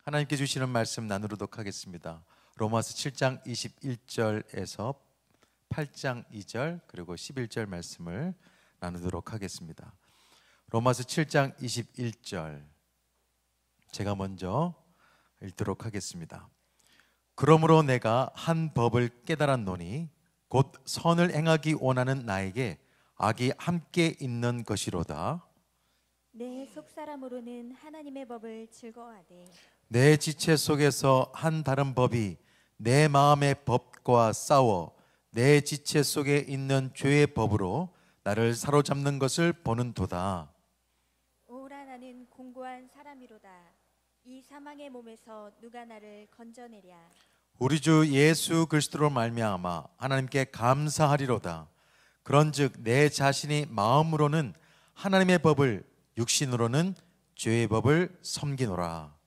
하나님께 주시는 말씀 나누도록 하겠습니다. 로마서 7장 21절에서 8장 2절 그리고 11절 말씀을 나누도록 하겠습니다. 로마서 7장 21절 제가 먼저 읽도록 하겠습니다. 그러므로 내가 한 법을 깨달았노니 곧 선을 행하기 원하는 나에게 악이 함께 있는 것이로다. 내 속사람으로는 하나님의 법을 즐거워하되 내 지체 속에서 한 다른 법이 내 마음의 법과 싸워 내 지체 속에 있는 죄의 법으로 나를 사로잡는 것을 보는도다. 오라 나는 공고한 사람이로다. 이 사망의 몸에서 누가 나를 건져내랴. 우리 주 예수 그리스도로 말미암아 하나님께 감사하리로다. 그런즉 내 자신이 마음으로는 하나님의 법을 육신으로는 죄의 법을 섬기노라.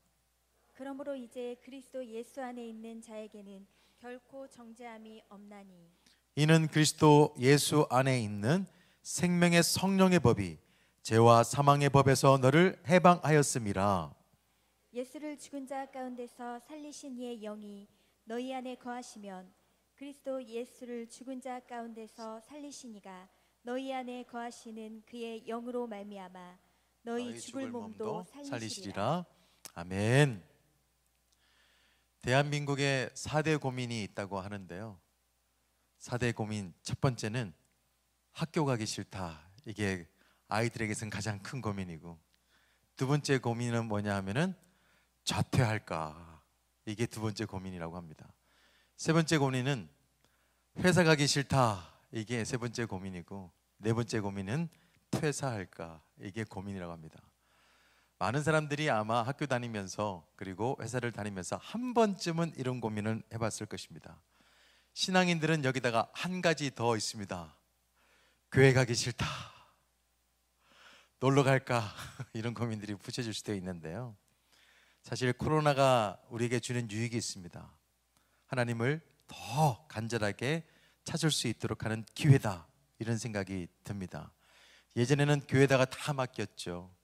그러므로 이제 그리스도 예수 안에 있는 자에게는 결코 정죄함이 없나니 이는 그리스도 예수 안에 있는 생명의 성령의 법이 죄와 사망의 법에서 너를 해방하였음이라. 예수를 죽은 자 가운데서 살리신 이의 영이 너희 안에 거하시면 그리스도 예수를 죽은 자 가운데서 살리신 이가 너희 안에 거하시는 그의 영으로 말미암아 너희 죽을 몸도 살리시리라. 아멘. 대한민국에 4대 고민이 있다고 하는데요, 4대 고민 첫 번째는 학교 가기 싫다. 이게 아이들에게서는 가장 큰 고민이고, 두 번째 고민은 뭐냐 하면은 자퇴할까. 이게 두 번째 고민이라고 합니다. 세 번째 고민은 회사 가기 싫다. 이게 세 번째 고민이고, 네 번째 고민은 퇴사할까. 이게 고민이라고 합니다. 많은 사람들이 아마 학교 다니면서 그리고 회사를 다니면서 한 번쯤은 이런 고민을 해봤을 것입니다. 신앙인들은 여기다가 한 가지 더 있습니다. 교회 가기 싫다. 놀러 갈까. 이런 고민들이 붙여질 수도 있는데요, 사실 코로나가 우리에게 주는 유익이 있습니다. 하나님을 더 간절하게 찾을 수 있도록 하는 기회다, 이런 생각이 듭니다. 예전에는 교회에다가 다 맡겼죠.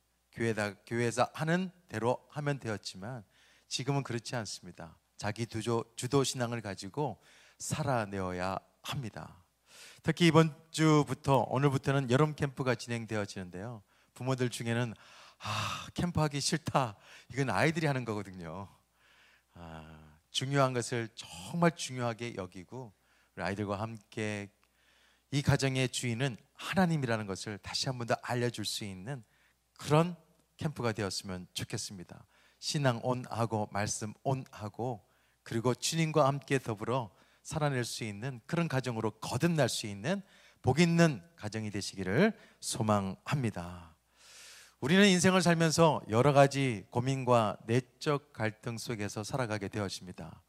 교회에서 하는 대로 하면 되었지만 지금은 그렇지 않습니다. 자기 주도 신앙을 가지고 살아내어야 합니다. 특히 이번 주부터 오늘부터는 여름 캠프가 진행되어지는데요, 부모들 중에는 캠프하기 싫다, 이건 아이들이 하는 거거든요. 중요한 것을 정말 중요하게 여기고 우리 아이들과 함께 이 가정의 주인은 하나님이라는 것을 다시 한 번 더 알려줄 수 있는 그런 캠프가 되었으면 좋겠습니다. 신앙 온하고 말씀 온하고 그리고 주님과 함께 더불어 살아낼 수 있는 그런 가정으로 거듭날 수 있는 복 있는 가정이 되시기를 소망합니다. 우리는 인생을 살면서 여러 가지 고민과 내적 갈등 속에서 살아가게 되었습니다.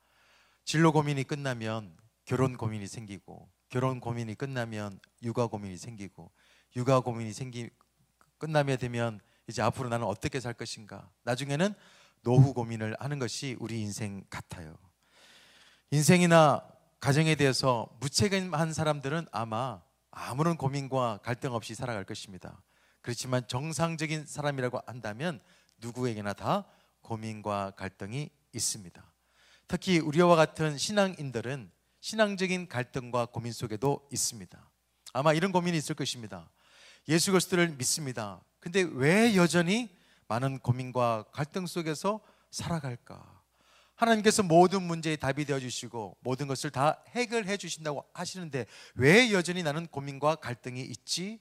진로 고민이 끝나면 결혼 고민이 생기고, 결혼 고민이 끝나면 육아 고민이 생기고, 육아 고민이 끝나게 되면 이제 앞으로 나는 어떻게 살 것인가, 나중에는 노후 고민을 하는 것이 우리 인생 같아요. 인생이나 가정에 대해서 무책임한 사람들은 아마 아무런 고민과 갈등 없이 살아갈 것입니다. 그렇지만 정상적인 사람이라고 한다면 누구에게나 다 고민과 갈등이 있습니다. 특히 우리와 같은 신앙인들은 신앙적인 갈등과 고민 속에도 있습니다. 아마 이런 고민이 있을 것입니다. 예수 그리스도를 믿습니다. 근데 왜 여전히 많은 고민과 갈등 속에서 살아갈까? 하나님께서 모든 문제의 답이 되어주시고 모든 것을 다 해결해 주신다고 하시는데 왜 여전히 나는 고민과 갈등이 있지?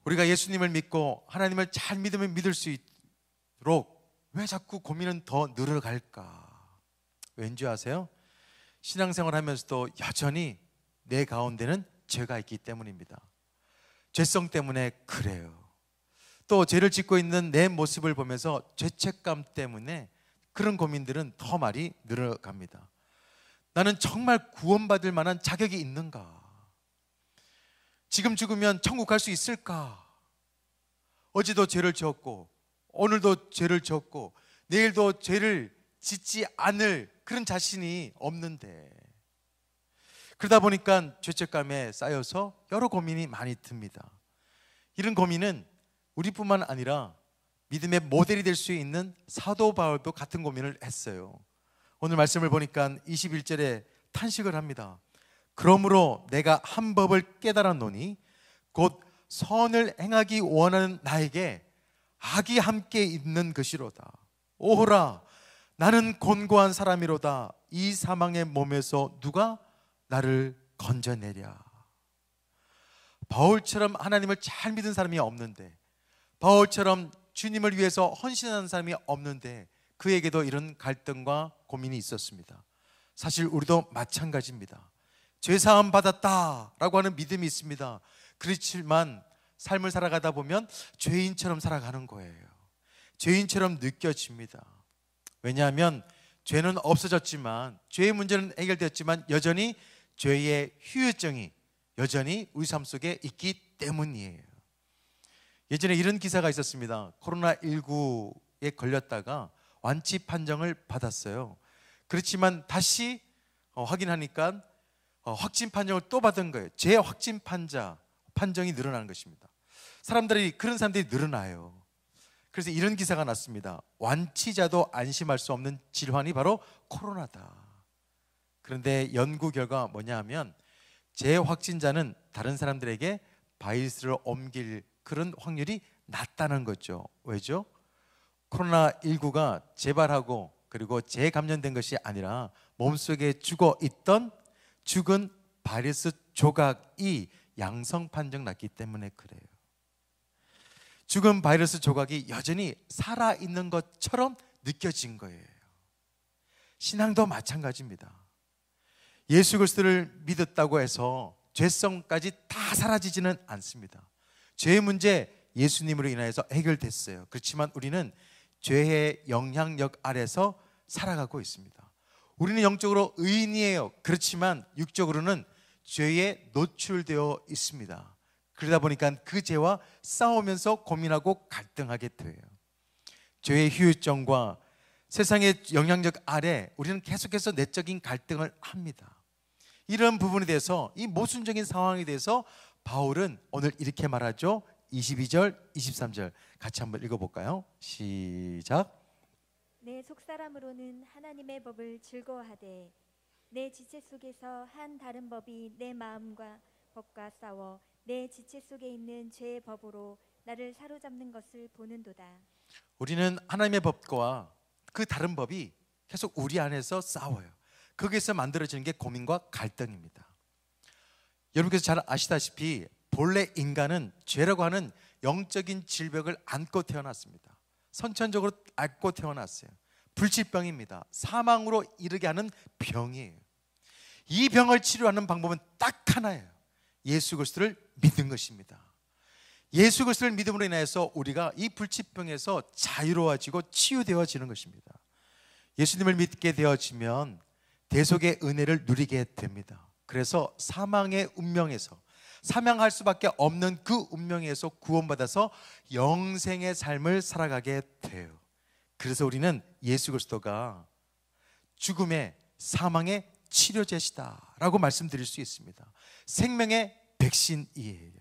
우리가 예수님을 믿고 하나님을 잘 믿으면 믿을 수 있도록 왜 자꾸 고민은 더 늘어갈까? 왠지 아세요? 신앙생활 하면서도 여전히 내 가운데는 죄가 있기 때문입니다. 죄성 때문에 그래요. 또 죄를 짓고 있는 내 모습을 보면서 죄책감 때문에 그런 고민들은 더 많이 늘어갑니다. 나는 정말 구원받을 만한 자격이 있는가? 지금 죽으면 천국 갈 수 있을까? 어제도 죄를 지었고 오늘도 죄를 지었고 내일도 죄를 짓지 않을 그런 자신이 없는데, 그러다 보니까 죄책감에 쌓여서 여러 고민이 많이 듭니다. 이런 고민은 우리뿐만 아니라 믿음의 모델이 될 수 있는 사도 바울도 같은 고민을 했어요. 오늘 말씀을 보니까 21절에 탄식을 합니다. 그러므로 내가 한 법을 깨달았노니 곧 선을 행하기 원하는 나에게 악이 함께 있는 것이로다. 오호라, 나는 곤고한 사람이로다. 이 사망의 몸에서 누가 나를 건져내랴. 바울처럼 하나님을 잘 믿은 사람이 없는데, 바울처럼 주님을 위해서 헌신하는 사람이 없는데 그에게도 이런 갈등과 고민이 있었습니다. 사실 우리도 마찬가지입니다. 죄사함 받았다라고 하는 믿음이 있습니다. 그렇지만 삶을 살아가다 보면 죄인처럼 살아가는 거예요. 죄인처럼 느껴집니다. 왜냐하면 죄는 없어졌지만, 죄의 문제는 해결되었지만 여전히 죄의 후유증이 여전히 우리 삶 속에 있기 때문이에요. 예전에 이런 기사가 있었습니다. 코로나19에 걸렸다가 완치 판정을 받았어요. 그렇지만 다시 확인하니까 확진 판정을 또 받은 거예요. 재확진 판정이 늘어나는 것입니다. 그런 사람들이 늘어나요. 그래서 이런 기사가 났습니다. 완치자도 안심할 수 없는 질환이 바로 코로나다. 그런데 연구 결과가 뭐냐 하면 재확진자는 다른 사람들에게 바이러스를 옮길 그런 확률이 낮다는 거죠. 왜죠? 코로나19가 재발하고 그리고 재감염된 것이 아니라 몸속에 죽은 바이러스 조각이 양성 판정 났기 때문에 그래요. 죽은 바이러스 조각이 여전히 살아있는 것처럼 느껴진 거예요. 신앙도 마찬가지입니다. 예수 그리스도를 믿었다고 해서 죄성까지 다 사라지지는 않습니다. 죄의 문제 예수님으로 인하여서 해결됐어요. 그렇지만 우리는 죄의 영향력 아래서 살아가고 있습니다. 우리는 영적으로 의인이에요. 그렇지만 육적으로는 죄에 노출되어 있습니다. 그러다 보니까 그 죄와 싸우면서 고민하고 갈등하게 돼요. 죄의 후유증과 세상의 영향력 아래 우리는 계속해서 내적인 갈등을 합니다. 이런 부분에 대해서, 이 모순적인 상황에 대해서 바울은 오늘 이렇게 말하죠. 22절, 23절 같이 한번 읽어볼까요? 시작. 내 속사람으로는 하나님의 법을 즐거워하되 내 지체 속에서 한 다른 법이 내 마음과 법과 싸워 내 지체 속에 있는 죄의 법으로 나를 사로잡는 것을 보는도다. 우리는 하나님의 법과 그 다른 법이 계속 우리 안에서 싸워요. 거기에서 만들어지는 게 고민과 갈등입니다. 여러분께서 잘 아시다시피 본래 인간은 죄라고 하는 영적인 질병을 안고 태어났습니다. 선천적으로 안고 태어났어요. 불치병입니다. 사망으로 이르게 하는 병이에요. 이 병을 치료하는 방법은 딱 하나예요. 예수 그리스도를 믿는 것입니다. 예수 그리스도를 믿음으로 인해서 우리가 이 불치병에서 자유로워지고 치유되어지는 것입니다. 예수님을 믿게 되어지면 대속의 은혜를 누리게 됩니다. 그래서 사망의 운명에서, 사망할 수밖에 없는 그 운명에서 구원받아서 영생의 삶을 살아가게 돼요. 그래서 우리는 예수 그리스도가 죽음의, 사망의 치료제시다라고 말씀드릴 수 있습니다. 생명의 백신이에요.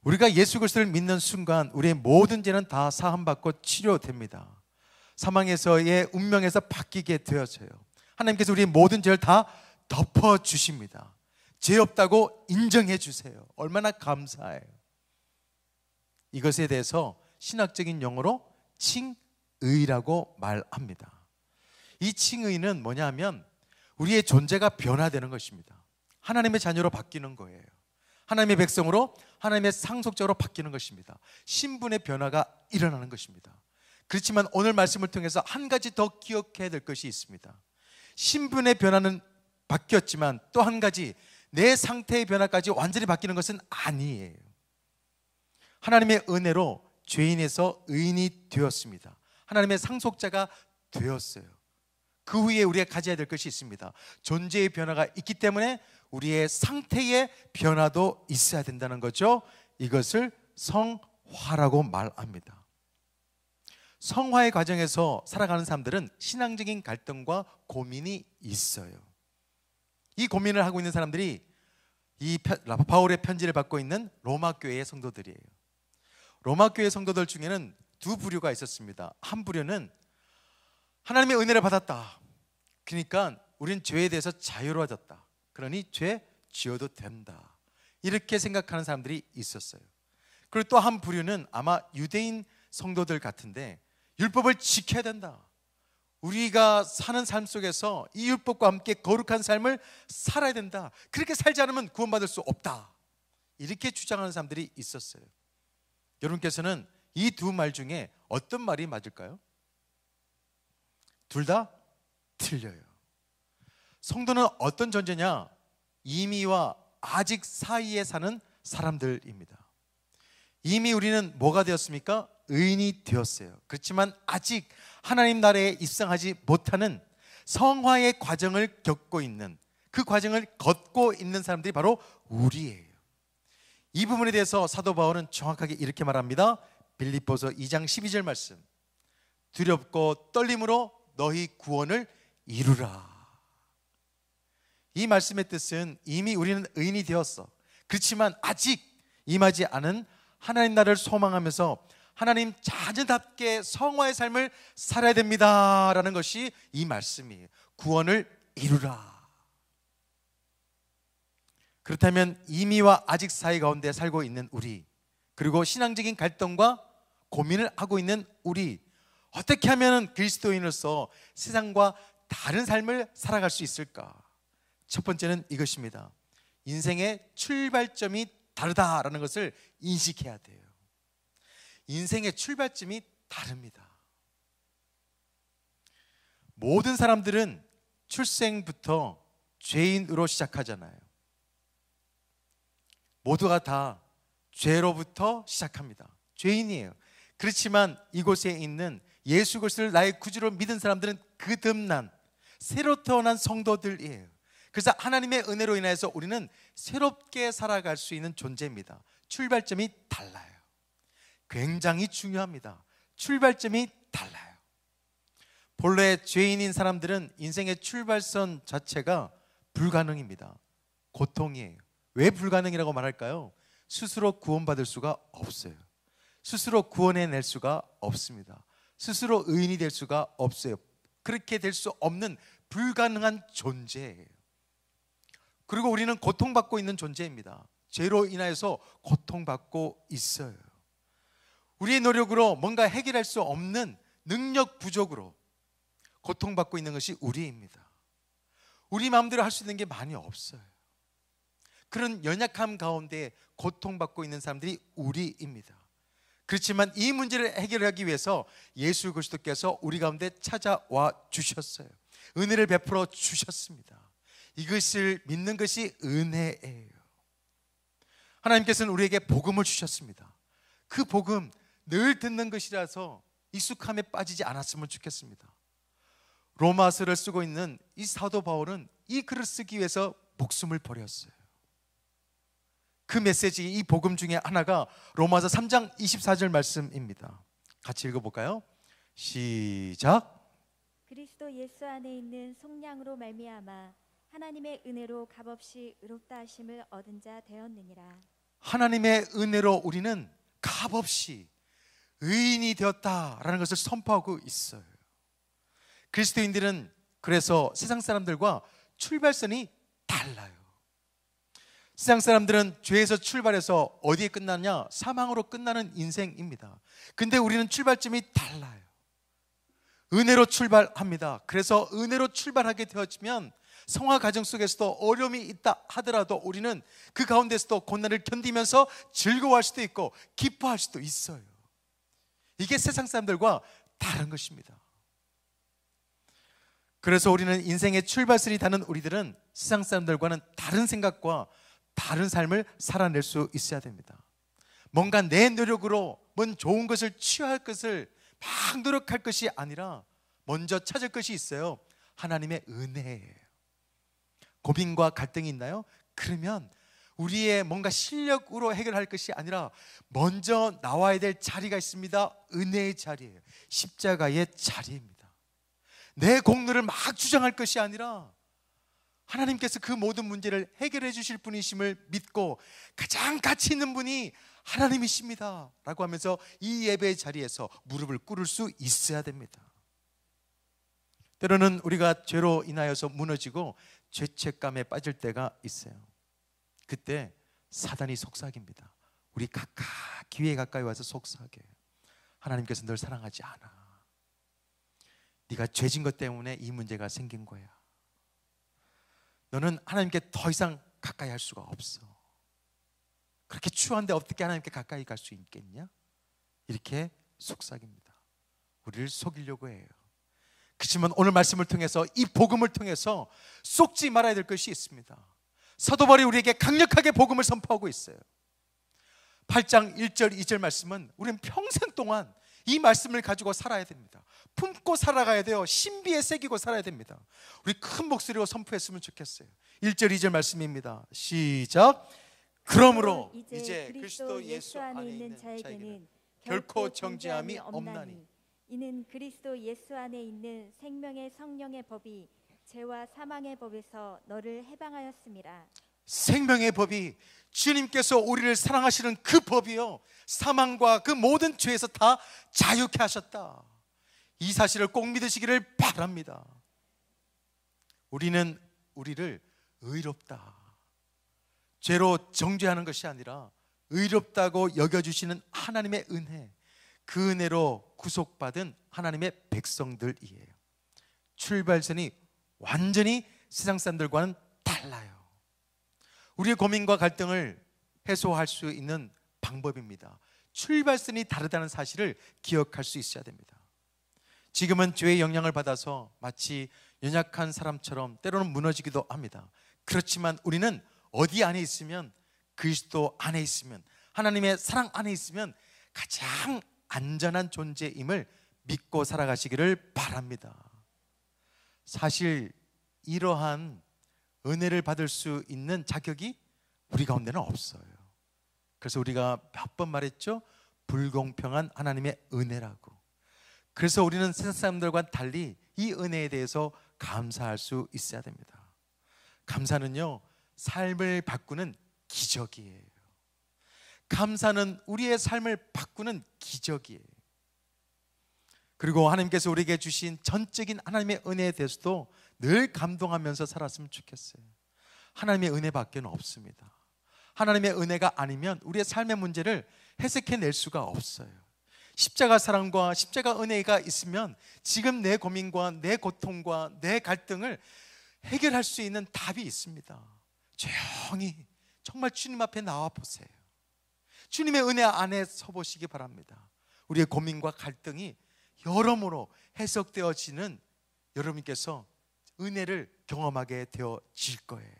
우리가 예수 그리스도를 믿는 순간 우리의 모든 죄는 다 사함받고 치료됩니다. 사망에서의 운명에서 바뀌게 되어져요. 하나님께서 우리의 모든 죄를 다 덮어주십니다. 죄 없다고 인정해 주세요. 얼마나 감사해요. 이것에 대해서 신학적인 용어로 칭의라고 말합니다. 이 칭의는 뭐냐 하면 우리의 존재가 변화되는 것입니다. 하나님의 자녀로 바뀌는 거예요. 하나님의 백성으로, 하나님의 상속자로 바뀌는 것입니다. 신분의 변화가 일어나는 것입니다. 그렇지만 오늘 말씀을 통해서 한 가지 더 기억해야 될 것이 있습니다. 신분의 변화는 바뀌었지만 또 한 가지, 내 상태의 변화까지 완전히 바뀌는 것은 아니에요. 하나님의 은혜로 죄인에서 의인이 되었습니다. 하나님의 상속자가 되었어요. 그 후에 우리가 가져야 될 것이 있습니다. 존재의 변화가 있기 때문에 우리의 상태의 변화도 있어야 된다는 거죠. 이것을 성화라고 말합니다. 성화의 과정에서 살아가는 사람들은 신앙적인 갈등과 고민이 있어요. 이 고민을 하고 있는 사람들이 이 바울의 편지를 받고 있는 로마 교회의 성도들이에요. 로마 교회 성도들 중에는 두 부류가 있었습니다. 한 부류는 하나님의 은혜를 받았다. 그러니까 우린 죄에 대해서 자유로워졌다. 그러니 죄 지어도 된다. 이렇게 생각하는 사람들이 있었어요. 그리고 또 한 부류는 아마 유대인 성도들 같은데 율법을 지켜야 된다. 우리가 사는 삶 속에서 이 율법과 함께 거룩한 삶을 살아야 된다. 그렇게 살지 않으면 구원받을 수 없다. 이렇게 주장하는 사람들이 있었어요. 여러분께서는 이 두 말 중에 어떤 말이 맞을까요? 둘 다 틀려요. 성도는 어떤 존재냐? 이미와 아직 사이에 사는 사람들입니다. 이미 우리는 뭐가 되었습니까? 의인이 되었어요. 그렇지만 아직 하나님 나라에 입성하지 못하는 성화의 과정을 겪고 있는, 그 과정을 걷고 있는 사람들이 바로 우리예요. 이 부분에 대해서 사도 바울은 정확하게 이렇게 말합니다. 빌립보서 2장 12절 말씀. 두렵고 떨림으로 너희 구원을 이루라. 이 말씀의 뜻은 이미 우리는 의인이 되었어. 그렇지만 아직 임하지 않은 하나님 나라를 소망하면서 하나님 자녀답게 성화의 삶을 살아야 됩니다 라는 것이 이 말씀이에요. 구원을 이루라. 그렇다면 이미와 아직 사이 가운데 살고 있는 우리, 그리고 신앙적인 갈등과 고민을 하고 있는 우리, 어떻게 하면 그리스도인으로서 세상과 다른 삶을 살아갈 수 있을까? 첫 번째는 이것입니다. 인생의 출발점이 다르다라는 것을 인식해야 돼요. 인생의 출발점이 다릅니다. 모든 사람들은 출생부터 죄인으로 시작하잖아요. 모두가 다 죄로부터 시작합니다. 죄인이에요. 그렇지만 이곳에 있는 예수 그리스도를 나의 구주로 믿은 사람들은 거듭난 새로 태어난 성도들이에요. 그래서 하나님의 은혜로 인해서 우리는 새롭게 살아갈 수 있는 존재입니다. 출발점이 달라요. 굉장히 중요합니다. 출발점이 달라요. 본래 죄인인 사람들은 인생의 출발선 자체가 불가능입니다. 고통이에요. 왜 불가능이라고 말할까요? 스스로 구원받을 수가 없어요. 스스로 구원해낼 수가 없습니다. 스스로 의인이 될 수가 없어요. 그렇게 될 수 없는 불가능한 존재예요. 그리고 우리는 고통받고 있는 존재입니다. 죄로 인하여서 고통받고 있어요. 우리의 노력으로 뭔가 해결할 수 없는 능력 부족으로 고통받고 있는 것이 우리입니다. 우리 마음대로 할 수 있는 게 많이 없어요. 그런 연약함 가운데 고통받고 있는 사람들이 우리입니다. 그렇지만 이 문제를 해결하기 위해서 예수 그리스도께서 우리 가운데 찾아와 주셨어요. 은혜를 베풀어 주셨습니다. 이것을 믿는 것이 은혜예요. 하나님께서는 우리에게 복음을 주셨습니다. 그 복음 늘 듣는 것이라서 익숙함에 빠지지 않았으면 좋겠습니다. 로마서를 쓰고 있는 이 사도 바울은 이 글을 쓰기 위해서 목숨을 버렸어요. 그 메시지, 이 복음 중에 하나가 로마서 3장 24절 말씀입니다. 같이 읽어볼까요? 시작. 그리스도 예수 안에 있는 속량으로 말미암아 하나님의 은혜로 값없이 의롭다 하심을 얻은 자 되었느니라. 하나님의 은혜로 우리는 값없이 의인이 되었다라는 것을 선포하고 있어요. 그리스도인들은 그래서 세상 사람들과 출발선이 달라요. 세상 사람들은 죄에서 출발해서 어디에 끝나냐? 사망으로 끝나는 인생입니다. 근데 우리는 출발점이 달라요. 은혜로 출발합니다. 그래서 은혜로 출발하게 되어지면 성화 과정 속에서도 어려움이 있다 하더라도 우리는 그 가운데서도 고난을 견디면서 즐거워할 수도 있고 기뻐할 수도 있어요. 이게 세상 사람들과 다른 것입니다. 그래서 우리는 인생의 출발선이 다른 우리들은 세상 사람들과는 다른 생각과 다른 삶을 살아낼 수 있어야 됩니다. 뭔가 내 노력으로 뭔 좋은 것을 취할 것을 막 노력할 것이 아니라 먼저 찾을 것이 있어요. 하나님의 은혜예요. 고민과 갈등이 있나요? 그러면 우리의 뭔가 실력으로 해결할 것이 아니라 먼저 나와야 될 자리가 있습니다. 은혜의 자리예요. 십자가의 자리입니다. 내 공로를 막 주장할 것이 아니라 하나님께서 그 모든 문제를 해결해 주실 분이심을 믿고 가장 가치 있는 분이 하나님이십니다 라고 하면서 이 예배의 자리에서 무릎을 꿇을 수 있어야 됩니다. 때로는 우리가 죄로 인하여서 무너지고 죄책감에 빠질 때가 있어요. 그때 사단이 속삭입니다. 우리 귀에 가까이 와서 속삭여요. 하나님께서 널 사랑하지 않아. 네가 죄진 것 때문에 이 문제가 생긴 거야. 너는 하나님께 더 이상 가까이 할 수가 없어. 그렇게 추한데 어떻게 하나님께 가까이 갈 수 있겠냐? 이렇게 속삭입니다. 우리를 속이려고 해요. 그렇지만 오늘 말씀을 통해서, 이 복음을 통해서 속지 말아야 될 것이 있습니다. 사도 바울이 우리에게 강력하게 복음을 선포하고 있어요. 8장 1절 2절 말씀은 우리는 평생 동안 이 말씀을 가지고 살아야 됩니다. 품고 살아가야 돼요. 신비에 새기고 살아야 됩니다. 우리 큰 목소리로 선포했으면 좋겠어요. 1절 2절 말씀입니다. 시작. 그러므로 이제 그리스도 예수 안에 있는 자에게는 결코 정죄함이 없나니, 이는 그리스도 예수 안에 있는 생명의 성령의 법이 죄와 사망의 법에서 너를 해방하였음이라. 생명의 법이, 주님께서 우리를 사랑하시는 그 법이요, 사망과 그 모든 죄에서 다 자유케 하셨다. 이 사실을 꼭 믿으시기를 바랍니다. 우리는 우리를 의롭다, 죄로 정죄하는 것이 아니라 의롭다고 여겨주시는 하나님의 은혜, 그 은혜로 구속받은 하나님의 백성들이에요. 출발선이 완전히 세상 사람들과는 달라요. 우리의 고민과 갈등을 해소할 수 있는 방법입니다. 출발선이 다르다는 사실을 기억할 수 있어야 됩니다. 지금은 죄의 영향을 받아서 마치 연약한 사람처럼 때로는 무너지기도 합니다. 그렇지만 우리는 어디 안에 있으면, 그리스도 안에 있으면, 하나님의 사랑 안에 있으면 가장 안전한 존재임을 믿고 살아가시기를 바랍니다. 사실 이러한 은혜를 받을 수 있는 자격이 우리 가운데는 없어요. 그래서 우리가 몇 번 말했죠? 불공평한 하나님의 은혜라고. 그래서 우리는 세상 사람들과 달리 이 은혜에 대해서 감사할 수 있어야 됩니다. 감사는요, 삶을 바꾸는 기적이에요. 감사는 우리의 삶을 바꾸는 기적이에요. 그리고 하나님께서 우리에게 주신 전적인 하나님의 은혜에 대해서도 늘 감동하면서 살았으면 좋겠어요. 하나님의 은혜밖에 없습니다. 하나님의 은혜가 아니면 우리의 삶의 문제를 해석해낼 수가 없어요. 십자가 사랑과 십자가 은혜가 있으면 지금 내 고민과 내 고통과 내 갈등을 해결할 수 있는 답이 있습니다. 조용히 정말 주님 앞에 나와 보세요. 주님의 은혜 안에 서보시기 바랍니다. 우리의 고민과 갈등이 여러모로 해석되어지는 여러분께서 은혜를 경험하게 되어질 거예요.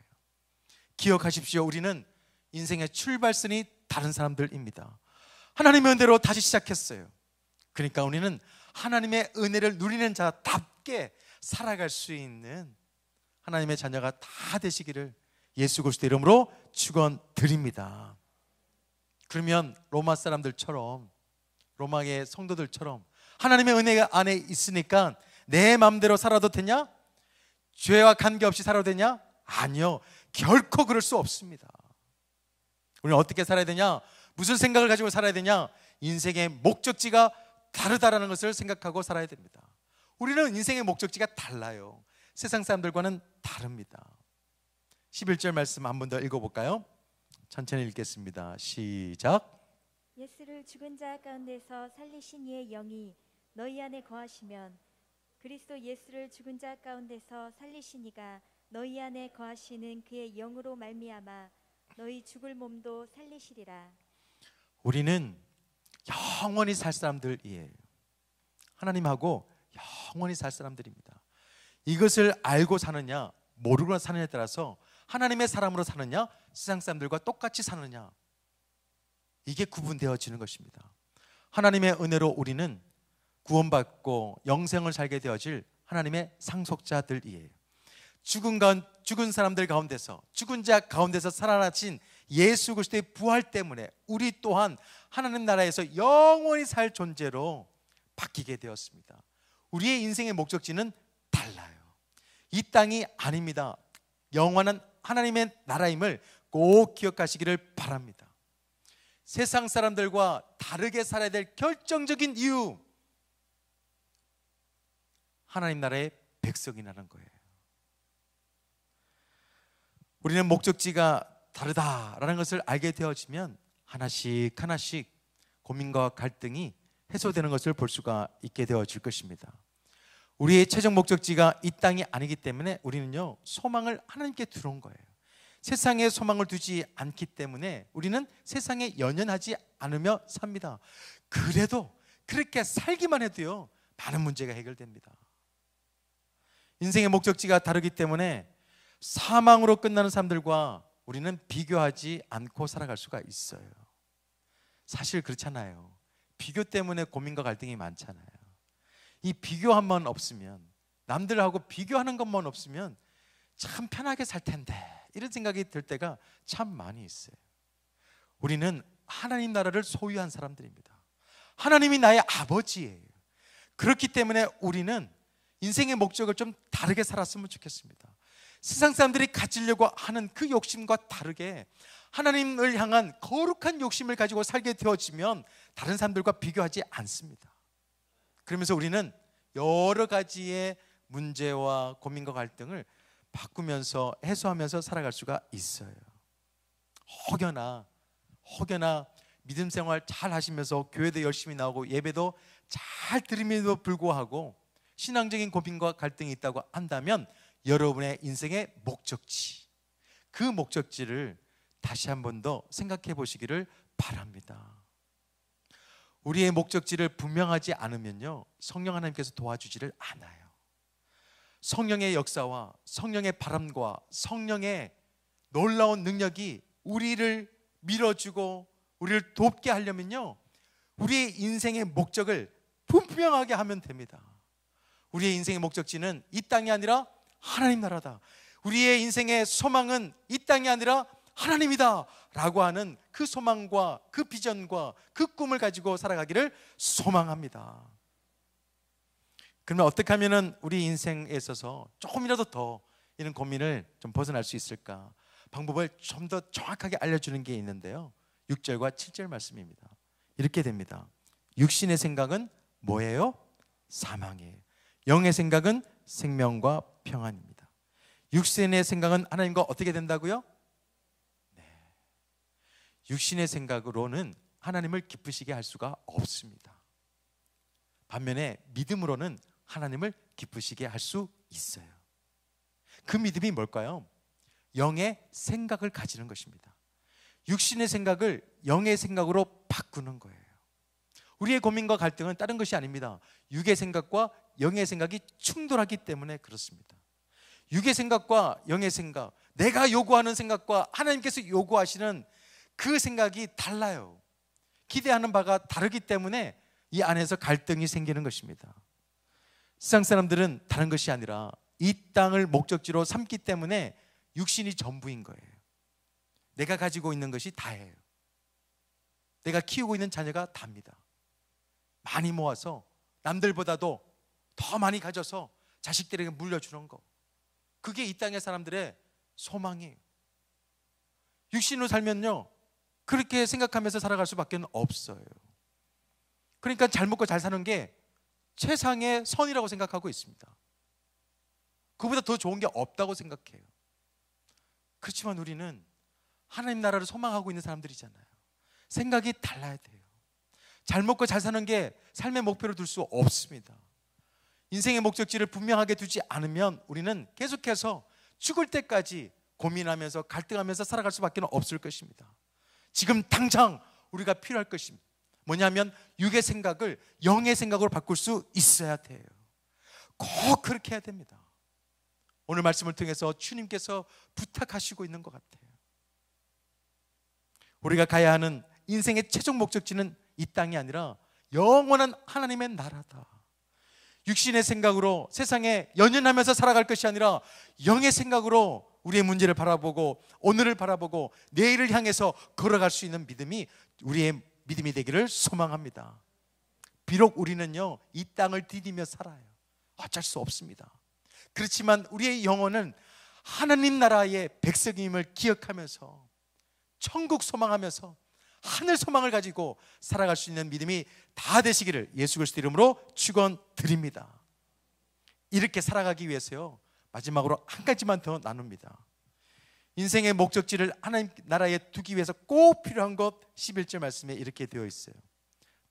기억하십시오. 우리는 인생의 출발선이 다른 사람들입니다. 하나님의 은혜로 다시 시작했어요. 그러니까 우리는 하나님의 은혜를 누리는 자답게 살아갈 수 있는 하나님의 자녀가 다 되시기를 예수 그리스도 이름으로 축원드립니다. 그러면 로마 사람들처럼, 로마의 성도들처럼 하나님의 은혜 안에 있으니까 내 마음대로 살아도 되냐? 죄와 관계없이 살아도 되냐? 아니요, 결코 그럴 수 없습니다. 우리는 어떻게 살아야 되냐? 무슨 생각을 가지고 살아야 되냐? 인생의 목적지가 다르다라는 것을 생각하고 살아야 됩니다. 우리는 인생의 목적지가 달라요. 세상 사람들과는 다릅니다. 11절 말씀 한 번 더 읽어볼까요? 천천히 읽겠습니다. 시작. 예수를 죽은 자 가운데서 살리신 이의 영이 너희 안에 거하시면 그리스도 예수를 죽은 자 가운데서 살리신 이가 너희 안에 거하시는 그의 영으로 말미암아 너희 죽을 몸도 살리시리라. 우리는 영원히 살 사람들이에요. 하나님하고 영원히 살 사람들입니다. 이것을 알고 사느냐 모르고 사느냐에 따라서 하나님의 사람으로 사느냐 세상 사람들과 똑같이 사느냐, 이게 구분되어지는 것입니다. 하나님의 은혜로 우리는 구원받고 영생을 살게 되어질 하나님의 상속자들이에요. 죽은 사람들 가운데서, 죽은 자 가운데서 살아나신 예수 그리스도의 부활 때문에 우리 또한 하나님 나라에서 영원히 살 존재로 바뀌게 되었습니다. 우리의 인생의 목적지는 달라요. 이 땅이 아닙니다. 영원한 하나님의 나라임을 꼭 기억하시기를 바랍니다. 세상 사람들과 다르게 살아야 될 결정적인 이유, 하나님 나라의 백성이라는 거예요. 우리는 목적지가 다르다라는 것을 알게 되어지면 하나씩 하나씩 고민과 갈등이 해소되는 것을 볼 수가 있게 되어질 것입니다. 우리의 최종 목적지가 이 땅이 아니기 때문에 우리는요, 소망을 하나님께 두는 거예요. 세상에 소망을 두지 않기 때문에 우리는 세상에 연연하지 않으며 삽니다. 그래도 그렇게 살기만 해도요, 많은 문제가 해결됩니다. 인생의 목적지가 다르기 때문에 사망으로 끝나는 사람들과 우리는 비교하지 않고 살아갈 수가 있어요. 사실 그렇잖아요. 비교 때문에 고민과 갈등이 많잖아요. 이 비교함만 없으면, 남들하고 비교하는 것만 없으면 참 편하게 살 텐데, 이런 생각이 들 때가 참 많이 있어요. 우리는 하나님 나라를 소유한 사람들입니다. 하나님이 나의 아버지예요. 그렇기 때문에 우리는 인생의 목적을 좀 다르게 살았으면 좋겠습니다. 세상 사람들이 가지려고 하는 그 욕심과 다르게 하나님을 향한 거룩한 욕심을 가지고 살게 되어지면 다른 사람들과 비교하지 않습니다. 그러면서 우리는 여러 가지의 문제와 고민과 갈등을 바꾸면서 해소하면서 살아갈 수가 있어요. 혹여나 믿음 생활 잘 하시면서 교회도 열심히 나오고 예배도 잘 드림에도 불구하고 신앙적인 고민과 갈등이 있다고 한다면 여러분의 인생의 목적지, 그 목적지를 다시 한 번 더 생각해 보시기를 바랍니다. 우리의 목적지를 분명하지 않으면요, 성령 하나님께서 도와주지를 않아요. 성령의 역사와 성령의 바람과 성령의 놀라운 능력이 우리를 밀어주고 우리를 돕게 하려면요, 우리의 인생의 목적을 분명하게 하면 됩니다. 우리의 인생의 목적지는 이 땅이 아니라 하나님 나라다. 우리의 인생의 소망은 이 땅이 아니라 하나님이다 라고 하는 그 소망과 그 비전과 그 꿈을 가지고 살아가기를 소망합니다. 그러면 어떻게 하면 우리 인생에 있어서 조금이라도 더 이런 고민을 좀 벗어날 수 있을까? 방법을 좀 더 정확하게 알려주는 게 있는데요, 6절과 7절 말씀입니다. 이렇게 됩니다. 육신의 생각은 뭐예요? 사망이에요. 영의 생각은 생명과 평안입니다. 육신의 생각은 하나님과 어떻게 된다고요? 네. 육신의 생각으로는 하나님을 기쁘시게 할 수가 없습니다. 반면에 믿음으로는 하나님을 기쁘시게 할 수 있어요. 그 믿음이 뭘까요? 영의 생각을 가지는 것입니다. 육신의 생각을 영의 생각으로 바꾸는 거예요. 우리의 고민과 갈등은 다른 것이 아닙니다. 육의 생각과 영의 생각이 충돌하기 때문에 그렇습니다. 육의 생각과 영의 생각, 내가 요구하는 생각과 하나님께서 요구하시는 그 생각이 달라요. 기대하는 바가 다르기 때문에 이 안에서 갈등이 생기는 것입니다. 세상 사람들은 다른 것이 아니라 이 땅을 목적지로 삼기 때문에 육신이 전부인 거예요. 내가 가지고 있는 것이 다예요. 내가 키우고 있는 자녀가 답니다. 많이 모아서 남들보다도 더 많이 가져서 자식들에게 물려주는 거, 그게 이 땅의 사람들의 소망이에요. 육신으로 살면요, 그렇게 생각하면서 살아갈 수밖에 없어요. 그러니까 잘 먹고 잘 사는 게 최상의 선이라고 생각하고 있습니다. 그보다 더 좋은 게 없다고 생각해요. 그렇지만 우리는 하나님 나라를 소망하고 있는 사람들이잖아요. 생각이 달라야 돼요. 잘 먹고 잘 사는 게 삶의 목표로 둘 수 없습니다. 인생의 목적지를 분명하게 두지 않으면 우리는 계속해서 죽을 때까지 고민하면서 갈등하면서 살아갈 수밖에 없을 것입니다. 지금 당장 우리가 필요할 것입니다. 뭐냐면 육의 생각을 영의 생각으로 바꿀 수 있어야 돼요. 꼭 그렇게 해야 됩니다. 오늘 말씀을 통해서 주님께서 부탁하시고 있는 것 같아요. 우리가 가야 하는 인생의 최종 목적지는 이 땅이 아니라 영원한 하나님의 나라다. 육신의 생각으로 세상에 연연하면서 살아갈 것이 아니라 영의 생각으로 우리의 문제를 바라보고 오늘을 바라보고 내일을 향해서 걸어갈 수 있는 믿음이 우리의 믿음이 되기를 소망합니다. 비록 우리는요, 이 땅을 디디며 살아요. 어쩔 수 없습니다. 그렇지만 우리의 영혼은 하나님 나라의 백성임을 기억하면서 천국 소망하면서 하늘 소망을 가지고 살아갈 수 있는 믿음이 다 되시기를 예수 그리스도 이름으로 축원드립니다. 이렇게 살아가기 위해서요, 마지막으로 한 가지만 더 나눕니다. 인생의 목적지를 하나님 나라에 두기 위해서 꼭 필요한 것, 11절 말씀에 이렇게 되어 있어요.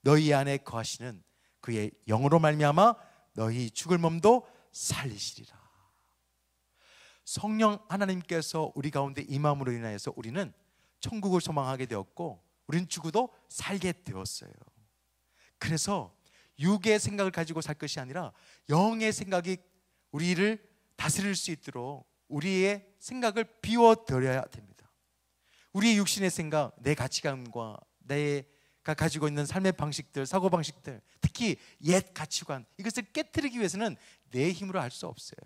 너희 안에 거하시는 그의 영으로 말미암아 너희 죽을 몸도 살리시리라. 성령 하나님께서 우리 가운데 임함으로 인하여서 우리는 천국을 소망하게 되었고, 우리는 죽어도 살게 되었어요. 그래서 육의 생각을 가지고 살 것이 아니라 영의 생각이 우리를 다스릴 수 있도록 우리의 생각을 비워드려야 됩니다. 우리의 육신의 생각, 내 가치관과 내가 가지고 있는 삶의 방식들, 사고방식들, 특히 옛 가치관, 이것을 깨트리기 위해서는 내 힘으로 할 수 없어요.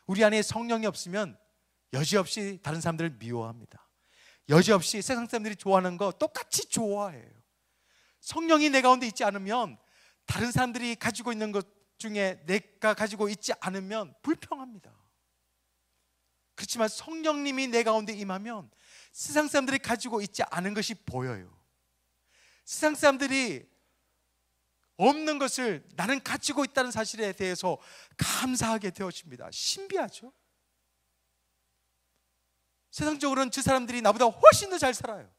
우리 안에 성령이 없으면 여지없이 다른 사람들을 미워합니다. 여지없이 세상 사람들이 좋아하는 거 똑같이 좋아해요. 성령이 내 가운데 있지 않으면, 다른 사람들이 가지고 있는 것 중에 내가 가지고 있지 않으면 불평합니다. 그렇지만 성령님이 내 가운데 임하면 세상 사람들이 가지고 있지 않은 것이 보여요. 세상 사람들이 없는 것을 나는 가지고 있다는 사실에 대해서 감사하게 되어집니다. 신비하죠? 세상적으로는 저 사람들이 나보다 훨씬 더 잘 살아요.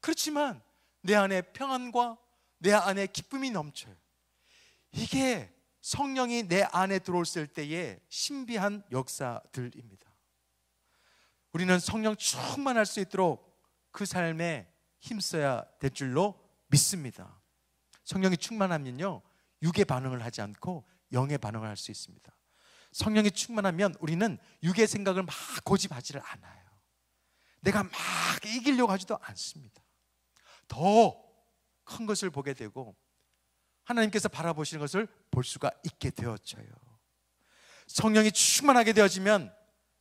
그렇지만 내 안에 평안과 내 안에 기쁨이 넘쳐요. 이게 성령이 내 안에 들어올 때의 신비한 역사들입니다. 우리는 성령 충만할 수 있도록 그 삶에 힘써야 될 줄로 믿습니다. 성령이 충만하면요, 육의 반응을 하지 않고 영의 반응을 할 수 있습니다. 성령이 충만하면 우리는 육의 생각을 막 고집하지를 않아요. 내가 막 이기려고 하지도 않습니다. 더 큰 것을 보게 되고 하나님께서 바라보시는 것을 볼 수가 있게 되어져요. 성령이 충만하게 되어지면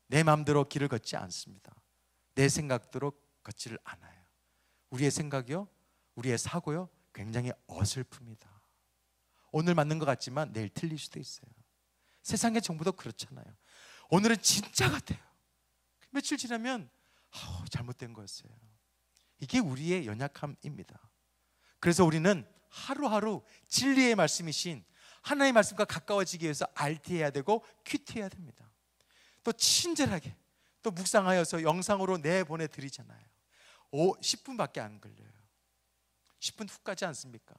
내 마음대로 길을 걷지 않습니다. 내 생각대로 걷지를 않아요. 우리의 생각이요, 우리의 사고요, 굉장히 어설픕니다. 오늘 맞는 것 같지만 내일 틀릴 수도 있어요. 세상의 정보도 그렇잖아요. 오늘은 진짜 같아요. 며칠 지나면 잘못된 거였어요. 이게 우리의 연약함입니다. 그래서 우리는 하루하루 진리의 말씀이신 하나님의 말씀과 가까워지기 위해서 RT해야 되고 큐티해야 됩니다. 또 친절하게 또 묵상하여서 영상으로 내보내드리잖아요. 10분밖에 안 걸려요. 10분 훅 가지 않습니까?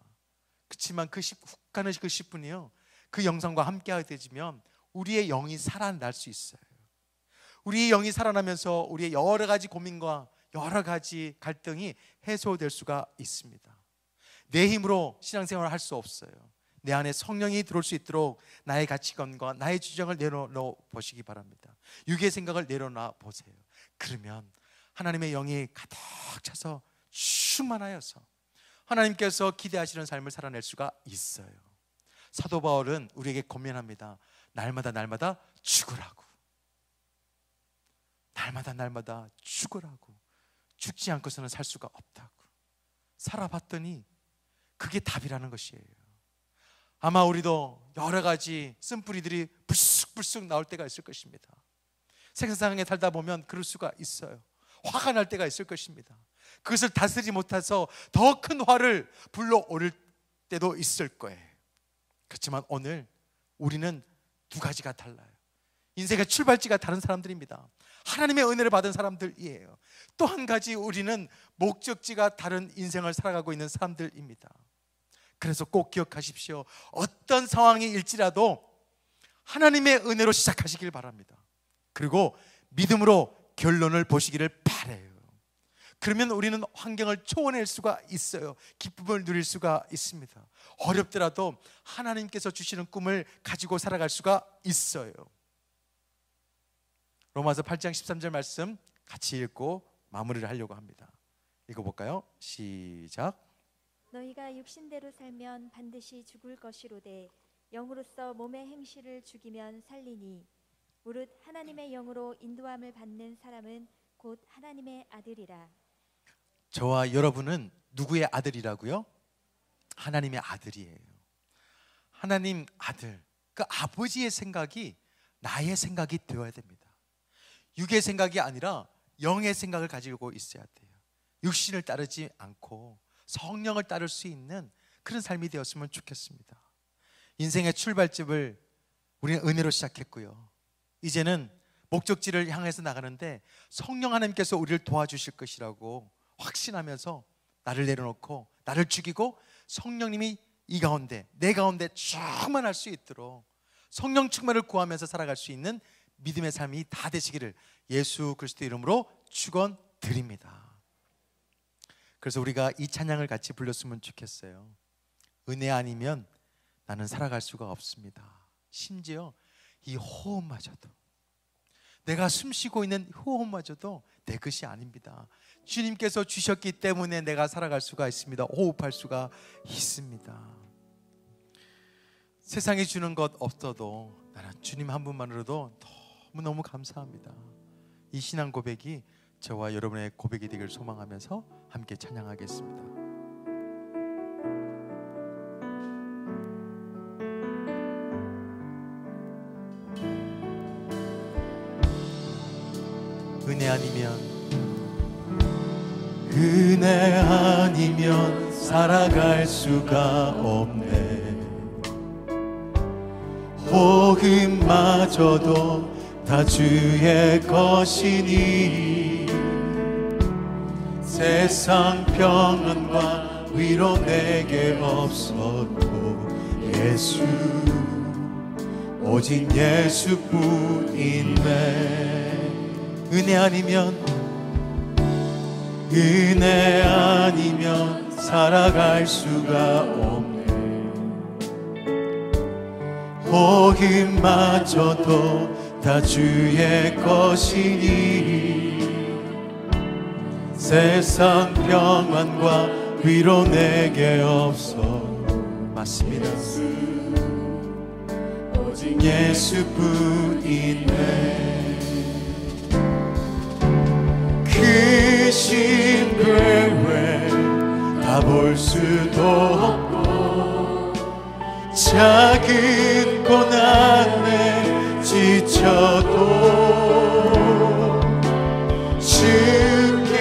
그렇지만 훅 가는 그 10분이요, 그 영상과 함께 하게 되면 우리의 영이 살아날 수 있어요. 우리의 영이 살아나면서 우리의 여러 가지 고민과 여러 가지 갈등이 해소될 수가 있습니다. 내 힘으로 신앙생활을 할 수 없어요. 내 안에 성령이 들어올 수 있도록 나의 가치관과 나의 주장을 내려놓아 보시기 바랍니다. 육의 생각을 내려놔 보세요. 그러면 하나님의 영이 가득 차서 충만하여서 하나님께서 기대하시는 삶을 살아낼 수가 있어요. 사도 바울은 우리에게 권면합니다. 날마다 죽으라고. 날마다 죽으라고. 죽지 않고서는 살 수가 없다고. 살아봤더니 그게 답이라는 것이에요. 아마 우리도 여러 가지 쓴뿌리들이 불쑥불쑥 나올 때가 있을 것입니다. 세상에 살다 보면 그럴 수가 있어요. 화가 날 때가 있을 것입니다. 그것을 다스리지 못해서 더 큰 화를 불러오를 때도 있을 거예요. 그렇지만 오늘 우리는 두 가지가 달라요. 인생의 출발지가 다른 사람들입니다. 하나님의 은혜를 받은 사람들이에요. 또 한 가지, 우리는 목적지가 다른 인생을 살아가고 있는 사람들입니다. 그래서 꼭 기억하십시오. 어떤 상황이 일지라도 하나님의 은혜로 시작하시길 바랍니다. 그리고 믿음으로 결론을 보시기를 바라요. 그러면 우리는 환경을 초월할 수가 있어요. 기쁨을 누릴 수가 있습니다. 어렵더라도 하나님께서 주시는 꿈을 가지고 살아갈 수가 있어요. 로마서 8장 13절 말씀 같이 읽고 마무리를 하려고 합니다. 읽어볼까요? 시작. 너희가 육신대로 살면 반드시 죽을 것이로되 영으로서 몸의 행실을 죽이면 살리니 무릇 하나님의 영으로 인도함을 받는 사람은 곧 하나님의 아들이라. 저와 여러분은 누구의 아들이라고요? 하나님의 아들이에요. 하나님 아들, 그 아버지의 생각이 나의 생각이 되어야 됩니다. 육의 생각이 아니라 영의 생각을 가지고 있어야 돼요. 육신을 따르지 않고 성령을 따를 수 있는 그런 삶이 되었으면 좋겠습니다. 인생의 출발점을 우리는 은혜로 시작했고요. 이제는 목적지를 향해서 나가는데 성령 하나님께서 우리를 도와주실 것이라고 확신하면서 나를 내려놓고 나를 죽이고 성령님이 이 가운데 내 가운데 충만할 수 있도록 성령 충만을 구하면서 살아갈 수 있는 믿음의 삶이 다 되시기를 예수 그리스도 이름으로 축원드립니다. 그래서 우리가 이 찬양을 같이 불렀으면 좋겠어요. 은혜 아니면 나는 살아갈 수가 없습니다. 심지어 이 호흡마저도, 내가 숨쉬고 있는 호흡마저도 내 것이 아닙니다. 주님께서 주셨기 때문에 내가 살아갈 수가 있습니다. 호흡할 수가 있습니다. 세상이 주는 것 없어도 나는 주님 한 분만으로도 너무너무 감사합니다. 이 신앙 고백이 저와 여러분의 고백이 되기를 소망하면서 함께 찬양하겠습니다. 은혜 아니면 살아갈 수가 없네. 호흡마저도 다 주의 것이니 세상 평안과 위로 내게 없어도 예수, 오직 예수뿐이네. 은혜 아니면 살아갈 수가 없네. 호흡마저도 다 주의 것이니 세상 평안과 위로 내게 없어. 맞습니다. 오직 예수뿐이네. 크신 괴회 다 볼 수도 없고 작은 고난에 지쳐도 주께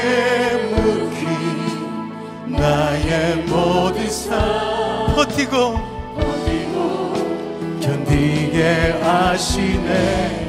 묻기 나의 모든 삶 버티고 견디게 하시네.